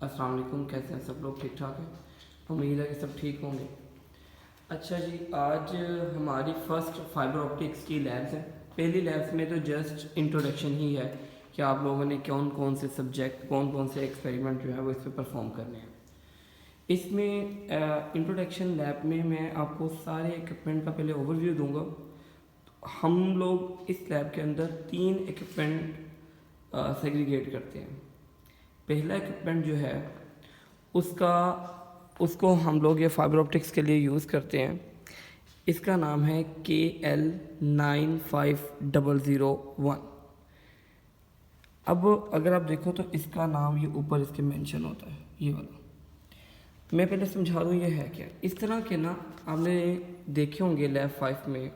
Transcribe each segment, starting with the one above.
अस्सलाम वालेकुम। कैसे हैं सब लोग? ठीक ठाक हैं? उम्मीद है कि सब ठीक होंगे। अच्छा जी, आज हमारी फ़र्स्ट फाइबर ऑप्टिक्स की लैब्स है। पहली लैब्स में तो जस्ट इंट्रोडक्शन ही है कि आप लोगों ने कौन कौन से सब्जेक्ट, कौन कौन से एक्सपेरिमेंट जो है वो इस पर परफॉर्म करने हैं। इसमें इंट्रोडक्शन लैब में मैं आपको सारे इक्विपमेंट का पहले ओवरव्यू दूंगा। हम लोग इस लैब के अंदर 3 इक्विपमेंट सेग्रीगेट करते हैं। पहला इक्विपमेंट जो है उसका उसको हम लोग ये फाइबर ऑप्टिक्स के लिए यूज़ करते हैं। इसका नाम है KL95001। अब अगर आप देखो तो इसका नाम ये ऊपर इसके मेंशन होता है, ये वाला। मैं पहले समझा दूँ ये है क्या। इस तरह के ना आपने देखे होंगे लैब 5 में,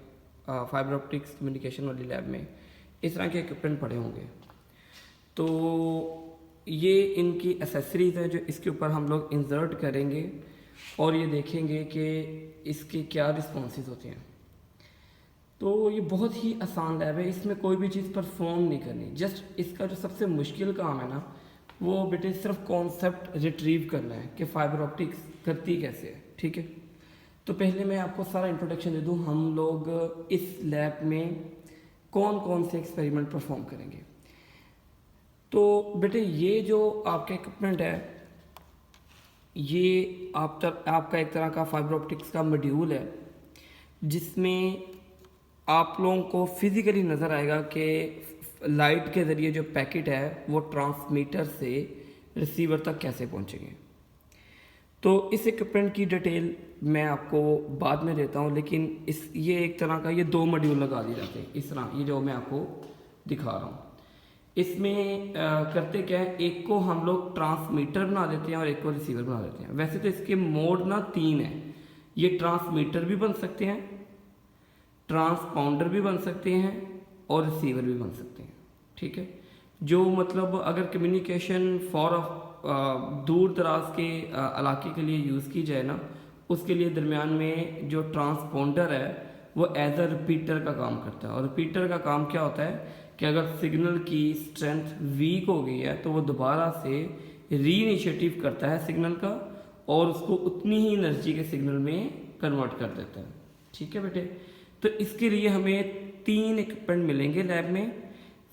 फाइबर ऑप्टिक्स कम्युनिकेशन वाली लैब में इस तरह के इक्विपमेंट पड़े होंगे। तो ये इनकी एसेसरीज़ है जो इसके ऊपर हम लोग इंसर्ट करेंगे और ये देखेंगे कि इसके क्या रिस्पॉन्सेज होते हैं। तो ये बहुत ही आसान लैब है, इसमें कोई भी चीज़ परफॉर्म नहीं करनी। जस्ट इसका जो सबसे मुश्किल काम है ना, वो बेटे सिर्फ कॉन्सेप्ट रिट्रीव करना है कि फाइबर ऑप्टिक्स करती कैसे है। ठीक है, तो पहले मैं आपको सारा इंट्रोडक्शन दे दूँ। हम लोग इस लैब में कौन कौन से एक्सपेरिमेंट परफॉर्म करेंगे। तो बेटे ये जो आपका इक्विपमेंट है, ये आपका एक तरह का फाइबर ऑप्टिक्स का मॉड्यूल है जिसमें आप लोगों को फिज़िकली नज़र आएगा कि लाइट के ज़रिए जो पैकेट है वो ट्रांसमीटर से रिसीवर तक कैसे पहुंचेंगे। तो इस इक्विपमेंट की डिटेल मैं आपको बाद में देता हूं, लेकिन ये एक तरह का ये 2 मॉड्यूल लगा दिए जाते हैं इस तरह, ये जो मैं आपको दिखा रहा हूँ। इसमें करते क्या है, एक को हम लोग ट्रांसमीटर बना देते हैं और एक को रिसीवर बना देते हैं। वैसे तो इसके मोड ना 3 है। ये ट्रांसमीटर भी बन सकते हैं, ट्रांसपाउंडर भी बन सकते हैं और रिसीवर भी बन सकते हैं। ठीक है, जो मतलब अगर कम्युनिकेशन फॉर दूर दराज के इलाके के लिए यूज़ की जाए ना, उसके लिए दरमियान में जो ट्रांसपाउंडर है वो एज अ रिपीटर का काम करता है। और रिपीटर का काम क्या होता है कि अगर सिग्नल की स्ट्रेंथ वीक हो गई है तो वो दोबारा से रीइनिशिएटिव करता है सिग्नल का और उसको उतनी ही एनर्जी के सिग्नल में कन्वर्ट कर देता है। ठीक है बेटे, तो इसके लिए हमें 3 इक्विपमेंट मिलेंगे लैब में।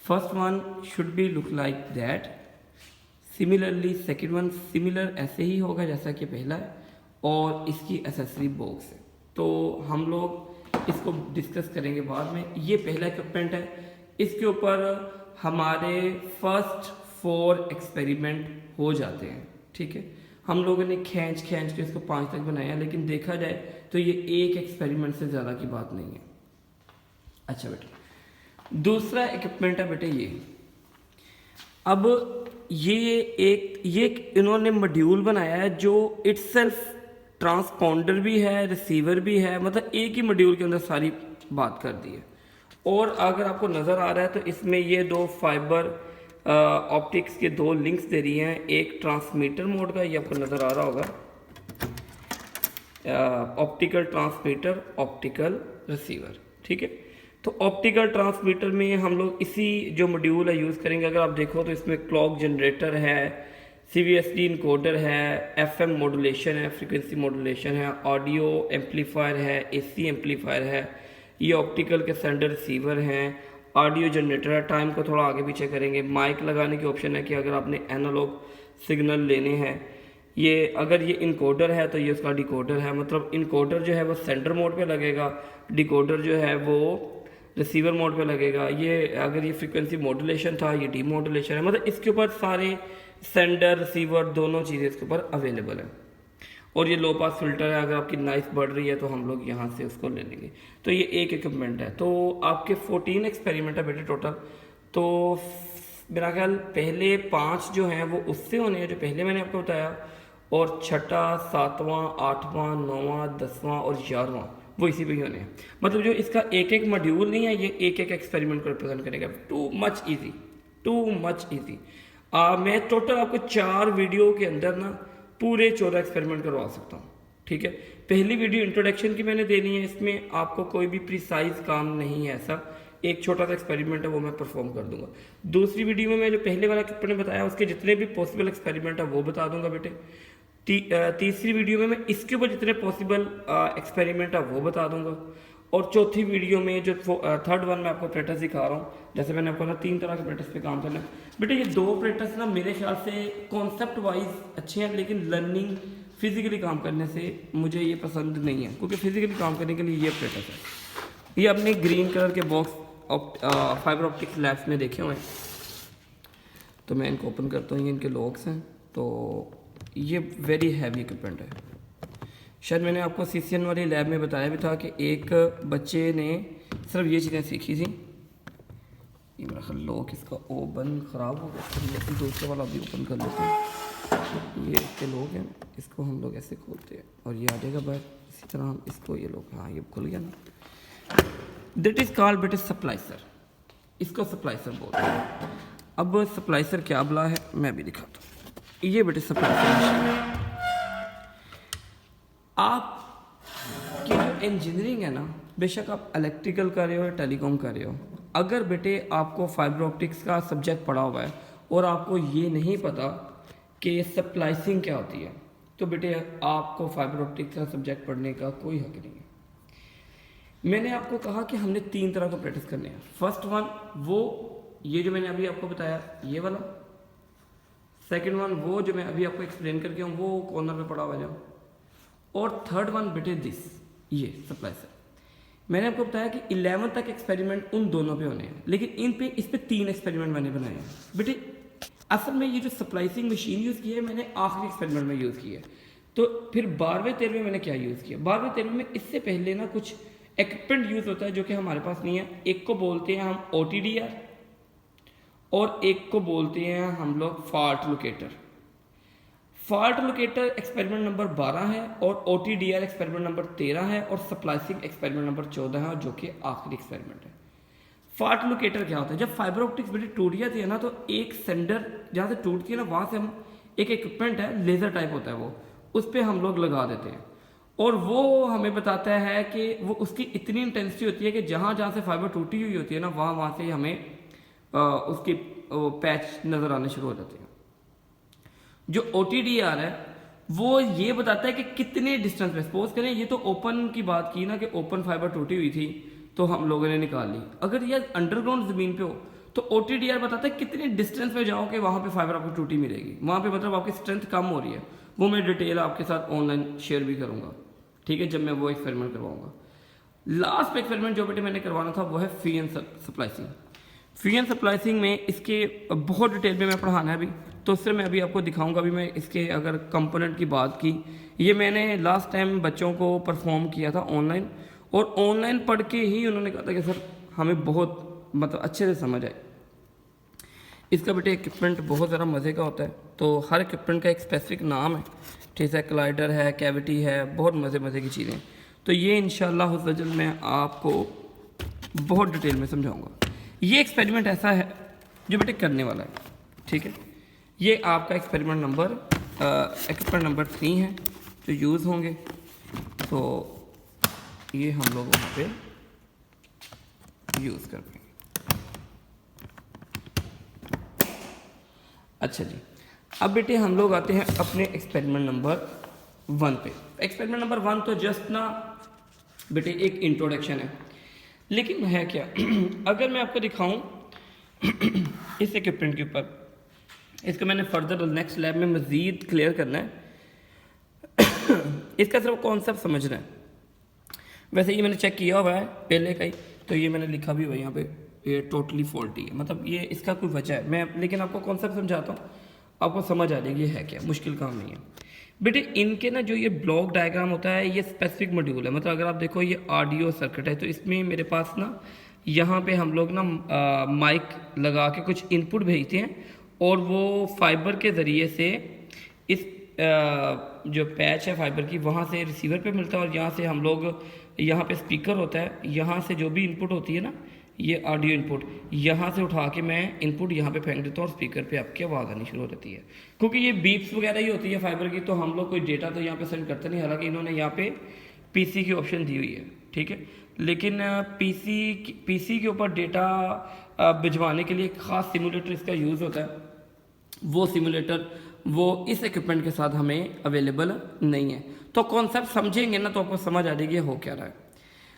First one should be look like that, similarly second one similar ऐसे ही होगा जैसा कि पहला है, और इसकी एसेसरी बॉक्स है। तो हम लोग इसको डिस्कस करेंगे बाद में। ये पहला इक्विपमेंट है, इसके ऊपर हमारे फर्स्ट 4 एक्सपेरिमेंट हो जाते हैं। ठीक है, हम लोगों ने खींच के इसको 5 तक बनाया, लेकिन देखा जाए तो ये एक एक्सपेरिमेंट से ज़्यादा की बात नहीं है। अच्छा बेटे, दूसरा इक्विपमेंट है बेटे ये। अब ये इन्होंने मॉड्यूल बनाया है जो इटसेल्फ ट्रांसपाउंडर भी है, रिसीवर भी है, मतलब एक ही मॉड्यूल के अंदर सारी बात कर दी है। और अगर आपको नज़र आ रहा है तो इसमें ये 2 फाइबर ऑप्टिक्स के 2 लिंक्स दे रही हैं। एक ट्रांसमीटर मोड का, ये आपको नज़र आ रहा होगा, ऑप्टिकल ट्रांसमीटर, ऑप्टिकल रिसीवर। ठीक है, तो ऑप्टिकल ट्रांसमीटर में हम लोग इसी जो मॉड्यूल है यूज़ करेंगे। अगर आप देखो तो इसमें क्लॉक जनरेटर है, CVSD इनकोडर है, FM मॉड्यूलेशन है, फ्रीक्वेंसी मॉड्यूलेशन है, ऑडियो एम्पलीफायर है, AC एम्पलीफायर है, ये ऑप्टिकल के सेंडर रिसीवर हैं, ऑडियो जनरेटर है। टाइम को थोड़ा आगे पीछे करेंगे। माइक लगाने की ऑप्शन है कि अगर आपने एनालॉग सिग्नल लेने हैं। ये अगर ये इनकोडर है तो ये उसका डिकोडर है, मतलब इनकोडर जो है वो सेंडर मोड पे लगेगा, डिकोडर जो है वो रिसीवर मोड पे लगेगा। ये अगर ये फ्रीक्वेंसी मॉड्यूलेशन था, ये डीमॉड्यूलेशन है। मतलब इसके ऊपर सारे सेंडर रिसीवर दोनों चीज़ें इसके ऊपर अवेलेबल है। और ये लो पास फिल्टर है, अगर आपकी नॉइस बढ़ रही है तो हम लोग यहाँ से उसको ले लेंगे। तो ये एक इक्विपमेंट है। तो आपके 14 एक्सपेरिमेंट है बेटे टोटल। तो मेरा ख्याल पहले 5 जो हैं वो उससे होने हैं जो पहले मैंने आपको बताया, और छठा, 7वां, 8वां, 9वां, 10वां और 11वां वो इसी पे ही होने हैं। मतलब जो इसका एक एक मॉड्यूल नहीं है, ये एक एक एक्सपेरिमेंट को रिप्रेजेंट करेगा। Too much easy. मैं टोटल आपको 4 वीडियो के अंदर ना पूरे 14 एक्सपेरिमेंट करवा सकता हूँ। ठीक है, पहली वीडियो इंट्रोडक्शन की मैंने देनी है। इसमें आपको कोई भी प्रिसाइज काम नहीं है ऐसा एक छोटा सा एक्सपेरिमेंट है वो मैं परफॉर्म कर दूंगा। दूसरी वीडियो में मैं जो पहले वाला इक्विपमेंट ने बताया उसके जितने भी पॉसिबल एक्सपेरिमेंट है वो बता दूंगा बेटे। तीसरी वीडियो में मैं इसके ऊपर जितने पॉसिबल एक्सपेरिमेंट है वो बता दूंगा। और चौथी वीडियो में जो थर्ड वन मैं आपको ऑपरेटर्स दिखा रहा हूँ, जैसे मैंने आपको ना 3 तरह के ऑपरेटर्स पे काम करना है बेटे। ये 2 ऑपरेटर्स ना मेरे ख्याल से कॉन्सेप्ट वाइज अच्छे हैं, लेकिन लर्निंग फिजिकली काम करने से मुझे ये पसंद नहीं है, क्योंकि फिजिकली काम करने के लिए ये ऑपरेटर्स है। ये अपने ग्रीन कलर के बॉक्स फाइबर ऑप्टिक्स लैब्स में देखे हुए हैं, तो मैं इनको ओपन करता हूँ। ये इनके लॉक्स हैं। तो ये वेरी हैवी इक्विपमेंट है। शायद मैंने आपको CCN वाली लैब में बताया भी था कि एक बच्चे ने सिर्फ ये चीज़ें सीखी थी। ये मेरा ख्याल लॉक इसका ओपन ख़राब हो गया, लेकिन दूसरे वाला भी ओपन कर लेते हैं। ये इसके लोग हैं, इसको हम लोग ऐसे खोलते हैं और ये आ जाएगा बाहर। इसी तरह हम इसको ये लोग, हाँ ये खुल गया ना। दैट इज़ कॉल्ड बेटे सप्लाइसर, इसको सप्लाइसर बोलते हैं। अब सप्लाइसर क्या बला है मैं भी दिखाता हूँ। ये बेटे सप्लाइसर आपकी जो इंजीनियरिंग है ना, बेशक आप इलेक्ट्रिकल कर रहे हो या टेलीकॉम कर रहे हो, अगर बेटे आपको फाइबर ऑप्टिक्स का सब्जेक्ट पढ़ा हुआ है और आपको ये नहीं पता कि सप्लाइसिंग क्या होती है, तो बेटे आपको फाइबर ऑप्टिक्स का सब्जेक्ट पढ़ने का कोई हक नहीं है। मैंने आपको कहा कि हमने 3 तरह का प्रैक्टिस करने हैं। फर्स्ट वन वो ये जो मैंने अभी आपको बताया ये वाला, सेकंड वन वो जो मैं अभी आपको एक्सप्लेन करके हूँ वो कॉर्नर में पड़ा हुआ जाओ, और थर्ड वन बेटे दिस, ये सप्लाइसर। मैंने आपको बताया कि 11 तक एक्सपेरिमेंट उन दोनों पे होने हैं, लेकिन इस पे 3 एक्सपेरिमेंट मैंने बनाए हैं बेटे। असल में ये जो सप्लाइसिंग मशीन यूज़ की है मैंने आखिरी एक्सपेरिमेंट में यूज़ की है। तो फिर 12वें 13वें मैंने क्या यूज़ किया, 12वें 13वें में इससे पहले ना कुछ इक्विपमेंट यूज़ होता है जो कि हमारे पास नहीं है। एक को बोलते हैं हम OTDR और एक को बोलते हैं हम लोग fault locator. Fault locator experiment number 12 है और OTDR एक्सपेरिमेंट नंबर 13 है और सप्लाइसिंग एक्सपेरिमेंट नंबर 14 है, और जो कि आखिरी एक्सपेरिमेंट है। फॉल्ट लोकेटर क्या होता है, जब फाइबर ऑप्टिक्स बेटे टूट जाती है ना, तो एक सेंडर जहाँ से टूटती है ना वहाँ से हम एक इक्विपमेंट है, लेज़र टाइप होता है वो, उस पर हम लोग लगा देते हैं और वो हमें बताता है कि वो उसकी इतनी इंटेंसिटी होती है कि जहाँ जहाँ से फाइबर टूटी हुई होती है ना वहाँ से हमें उसकी पैच नज़र आने शुरू हो जाते हैं। जो OTDR है वो ये बताता है कि कितने डिस्टेंस में, सपोज करें ये तो ओपन की बात की ना कि ओपन फाइबर टूटी हुई थी तो हम लोगों ने निकाल ली। अगर ये अंडरग्राउंड ज़मीन पे हो तो OTDR बताता है कितने डिस्टेंस में जाओ कि वहाँ पे फाइबर आपको टूटी मिलेगी, वहाँ पे मतलब आपकी स्ट्रेंथ कम हो रही है। वो मैं डिटेल आपके साथ ऑनलाइन शेयर भी करूँगा, ठीक है, जब मैं वो एक्सपेरिमेंट करवाऊँगा। लास्ट एक्सपेरिमेंट जो बेटे मैंने करवाना था वो है फी एंड सप्लाइसिंग। फी एंड सप्लाइसिंग में इसके बहुत डिटेल में मैं पढ़ाना है अभी, तो उससे मैं अभी आपको दिखाऊंगा। अभी मैं इसके अगर कंपोनेंट की बात की, ये मैंने लास्ट टाइम बच्चों को परफॉर्म किया था ऑनलाइन, और ऑनलाइन पढ़ के ही उन्होंने कहा था कि सर हमें बहुत मतलब अच्छे से समझ आए। इसका बेटे इक्विपमेंट बहुत ज़्यादा मज़े का होता है, तो हर इक्विपमेंट का एक स्पेसिफिक नाम है, ठीक है, क्लाइडर है, कैविटी है, बहुत मज़े की चीज़ें। तो ये इंशाल्लाह मैं आपको बहुत डिटेल में समझाऊँगा। ये एक्सपेरिमेंट ऐसा है जो बेटे करने वाला है, ठीक है। ये आपका एक्सपेरिमेंट नंबर 3 है जो यूज़ होंगे। तो ये हम लोग वहाँ पे यूज़ कर पाएंगे। अच्छा जी, अब बेटे हम लोग आते हैं अपने एक्सपेरिमेंट नंबर 1 पे। एक्सपेरिमेंट नंबर 1 तो जस्ट ना बेटे एक इंट्रोडक्शन है, लेकिन है क्या अगर मैं आपको दिखाऊं इस इक्विपमेंट के ऊपर, इसको मैंने फर्दर नेक्स्ट लैब में मज़ीद क्लियर करना है इसका सिर्फ कॉन्सेप्ट समझना है। वैसे ये मैंने चेक किया हुआ है पहले का ही, तो ये मैंने लिखा भी हुआ है यहाँ पे, ये टोटली फॉल्टी है, मतलब ये इसका कोई वजह है। मैं लेकिन आपको कॉन्सेप्ट समझाता हूँ, आपको समझ आ जाएगी ये है क्या, मुश्किल काम नहीं है बेटे। इनके ना जो ये ब्लॉक डायग्राम होता है ये स्पेसिफिक मॉड्यूल है, मतलब अगर आप देखो ये ऑडियो सर्किट है, तो इसमें मेरे पास ना यहाँ पे हम लोग ना माइक लगा के कुछ इनपुट भेजते हैं और वो फाइबर के ज़रिए से इस जो पैच है फाइबर की वहाँ से रिसीवर पे मिलता है, और यहाँ से हम लोग यहाँ पे स्पीकर होता है, यहाँ से जो भी इनपुट होती है ना ये ऑडियो इनपुट, यहाँ से उठा के मैं इनपुट यहाँ पे फेंक देता हूँ और स्पीकर पे आपकी आवाज़ आनी शुरू हो जाती है। क्योंकि ये बीप्स वगैरह ही होती है फाइबर की, तो हम लोग कोई डेटा तो यहाँ पे सेंड करते नहीं, हालांकि इन्होंने यहाँ पे PC की ऑप्शन दी हुई है, ठीक है। लेकिन पीसी के ऊपर डेटा भिजवाने के लिए एक ख़ास सिमुलेटर इसका यूज़ होता है। वो सिमुलेटर वो इस इक्विपमेंट के साथ हमें अवेलेबल नहीं है। तो कॉन्सेप्ट समझेंगे ना तो आपको समझ आ जाएगी हो क्या रहा है।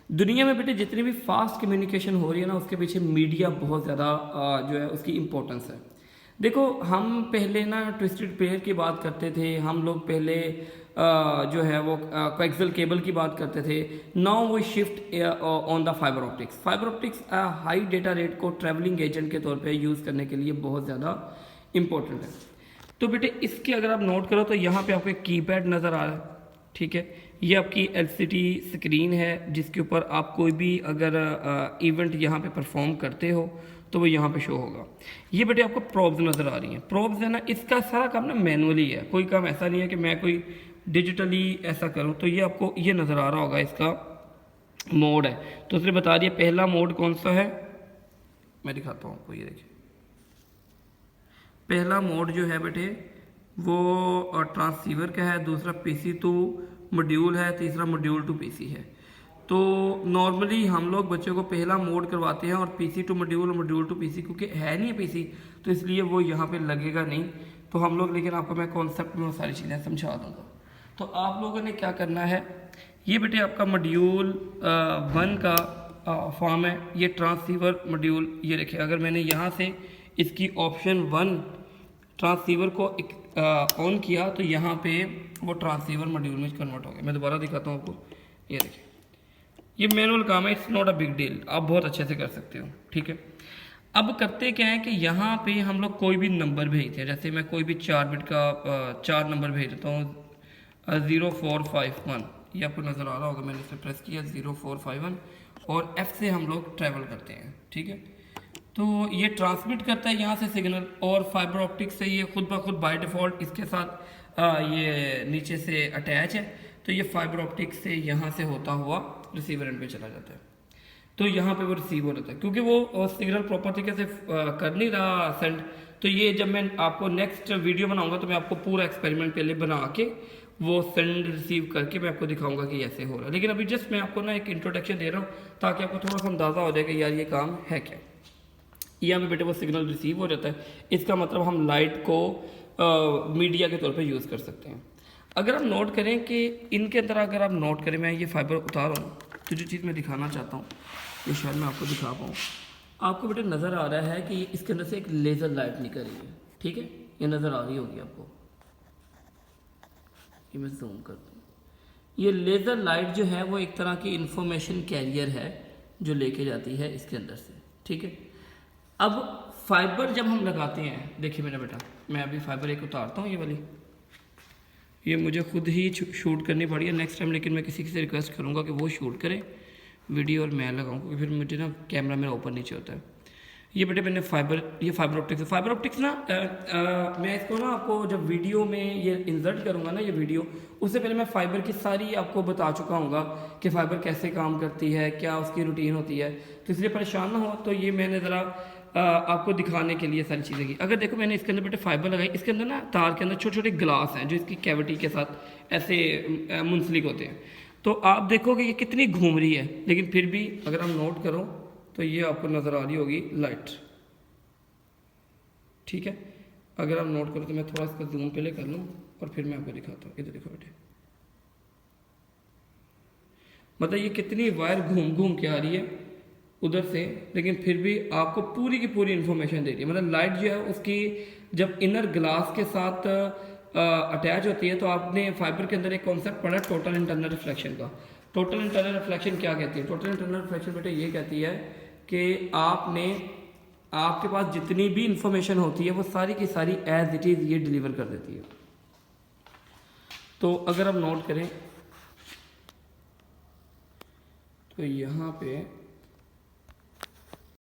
दुनिया में बेटे जितनी भी फास्ट कम्युनिकेशन हो रही है ना, उसके पीछे मीडिया बहुत ज़्यादा जो है उसकी इम्पोर्टेंस है। देखो हम पहले ना ट्विस्टेड पेयर की बात करते थे, हम लोग पहले जो है वो कोएक्सियल केबल की बात करते थे। Now we shift on the fibre optics. Fibre optics high data rate को ट्रैवलिंग एजेंट के तौर पे यूज़ करने के लिए बहुत ज़्यादा इम्पोर्टेंट है। तो बेटे इसके अगर आप नोट करो तो यहाँ पे आपको एक कीपैड नज़र आ रहा है, ठीक है। ये आपकी एलसीडी स्क्रीन है जिसके ऊपर आप कोई भी अगर इवेंट यहाँ पे परफॉर्म करते हो तो वो यहाँ पे शो होगा। ये बेटे आपको प्रोब्स नज़र आ रही हैं। प्रोब्स है ना, इसका सारा काम ना मैनुअली है, कोई काम ऐसा नहीं है कि मैं कोई डिजिटली ऐसा करूँ। तो ये आपको ये नज़र आ रहा होगा, इसका मोड है। तो उसने बता दिया पहला मोड कौन सा है, मैं दिखाता हूँ आपको। ये देखिए पहला मोड जो है बेटे वो ट्रांसीवर का है, दूसरा पीसी टू मॉड्यूल है, तीसरा मॉड्यूल टू पीसी है। तो नॉर्मली हम लोग बच्चों को पहला मोड करवाते हैं और पीसी टू मॉड्यूल और मॉड्यूल टू पीसी, क्योंकि है नहीं पीसी तो इसलिए वो यहाँ पे लगेगा नहीं। तो हम लोग, लेकिन आपको मैं कॉन्सेप्ट में वो सारी चीज़ें समझा दूँगा। तो आप लोगों ने क्या करना है, ये बेटे आपका मॉड्यूल 1 का फॉर्म है, ये ट्रांसीवर मॉड्यूल। ये देखिए अगर मैंने यहाँ से इसकी ऑप्शन 1 ट्रांसीवर को ऑन किया तो यहाँ पे वो ट्रांसीवर मॉड्यूल में कन्वर्ट हो गया। मैं दोबारा दिखाता हूँ आपको। ये देखिए ये मैनुअल काम है, it's not a big deal, आप बहुत अच्छे से कर सकते हो, ठीक है। अब करते क्या है कि यहाँ पे हम लोग कोई भी नंबर भेजते हैं। जैसे मैं कोई भी 4 बिट का 4 नंबर भेज देता हूँ 0451, ये आपको नज़र आ रहा होगा, मैंने इसे प्रेस किया 0451 और F से हम लोग ट्रैवल करते हैं, ठीक है। तो ये ट्रांसमिट करता है यहाँ से सिग्नल, और फाइबर ऑप्टिक से ये खुद ब खुद बाय डिफ़ॉल्ट इसके साथ ये नीचे से अटैच है। तो ये फाइबर ऑप्टिक से यहाँ से होता हुआ रिसीवर एंड पे चला जाता है। तो यहाँ पे वो रिसीव हो जाता है, क्योंकि वो सिग्नल प्रॉपर तरीके से कर नहीं रहा सेंड। तो ये जब मैं आपको नेक्स्ट वीडियो बनाऊंगा तो मैं आपको पूरा एक्सपेरिमेंट पहले बना के वो सेंड रिसीव करके मैं आपको दिखाऊंगा कि ऐसे हो रहा है। लेकिन अभी जस्ट मैं आपको ना एक इंट्रोडक्शन दे रहा हूँ ताकि आपको थोड़ा सा अंदाज़ा हो जाए कि यार ये काम है क्या। यहाँ पे बेटे वो सिग्नल रिसीव हो जाता है, इसका मतलब हम लाइट को मीडिया के तौर पे यूज़ कर सकते हैं। अगर आप नोट करें कि इनके अंदर अगर आप नोट करें, मैं ये फाइबर उतार रहा हूँ तो जो चीज़ मैं दिखाना चाहता हूँ ये शायद मैं आपको दिखा पाऊँ। आपको बेटे नज़र आ रहा है कि इसके अंदर से एक लेज़र लाइट निकल रही है, ठीक है, ये नज़र आ रही होगी आपको। ये मैं जूम कर दूँ, ये लेज़र लाइट जो है वो एक तरह की इंफॉर्मेशन कैरियर है जो लेके जाती है इसके अंदर से, ठीक है। अब फाइबर जब हम लगाते हैं, देखिए मेरा बेटा मैं अभी फाइबर एक उतारता हूँ, ये वाली ये मुझे खुद ही शूट करनी पड़ी है नेक्स्ट टाइम, लेकिन मैं किसी से रिक्वेस्ट करूँगा कि वो शूट करे वीडियो और मैं लगाऊँ, क्योंकि फिर मुझे ना कैमरा मेरा ऊपर नीचे होता है। ये बेटे मैंने ये फाइबर ऑप्टिक्स ना मैं इसको ना आपको जब वीडियो में ये इंसर्ट करूँगा ना ये वीडियो, उससे पहले मैं फाइबर की सारी आपको बता चुका हूँगा कि फ़ाइबर कैसे काम करती है, क्या उसकी रूटीन होती है। तो इसलिए परेशान ना हो, तो ये मैंने ज़रा आपको दिखाने के लिए सारी चीज़ें की। अगर देखो मैंने इसके अंदर बेटे फाइबर लगाई, इसके अंदर ना तार के अंदर छोटे छोटे ग्लास हैं जो इसकी कैविटी के साथ ऐसे मुंसलिक होते हैं। तो आप देखोगे ये कितनी घूम रही है, लेकिन फिर भी अगर हम नोट करो तो ये आपको नज़र आ रही होगी लाइट, ठीक है। अगर आप नोट करो तो मैं थोड़ा इसका जूम पहले कर लूँ और फिर मैं आपको दिखाता हूँ। इधर देखो बेटे, मतलब ये कितनी वायर घूम घूम के आ रही है उधर से, लेकिन फिर भी आपको पूरी की पूरी इंफॉर्मेशन दे रही है। मतलब लाइट जो है उसकी जब इनर ग्लास के साथ अटैच होती है, तो आपने फाइबर के अंदर एक कॉन्सेप्ट पढ़ा टोटल इंटरनल रिफ्लेक्शन का। टोटल इंटरनल रिफ्लेक्शन क्या कहती है? टोटल इंटरनल रिफ्लेक्शन बेटे ये कहती है कि आपके पास जितनी भी इंफॉर्मेशन होती है वो सारी की सारी एज इट इज़ ये डिलीवर कर देती है। तो अगर आप नोट करें तो यहाँ पे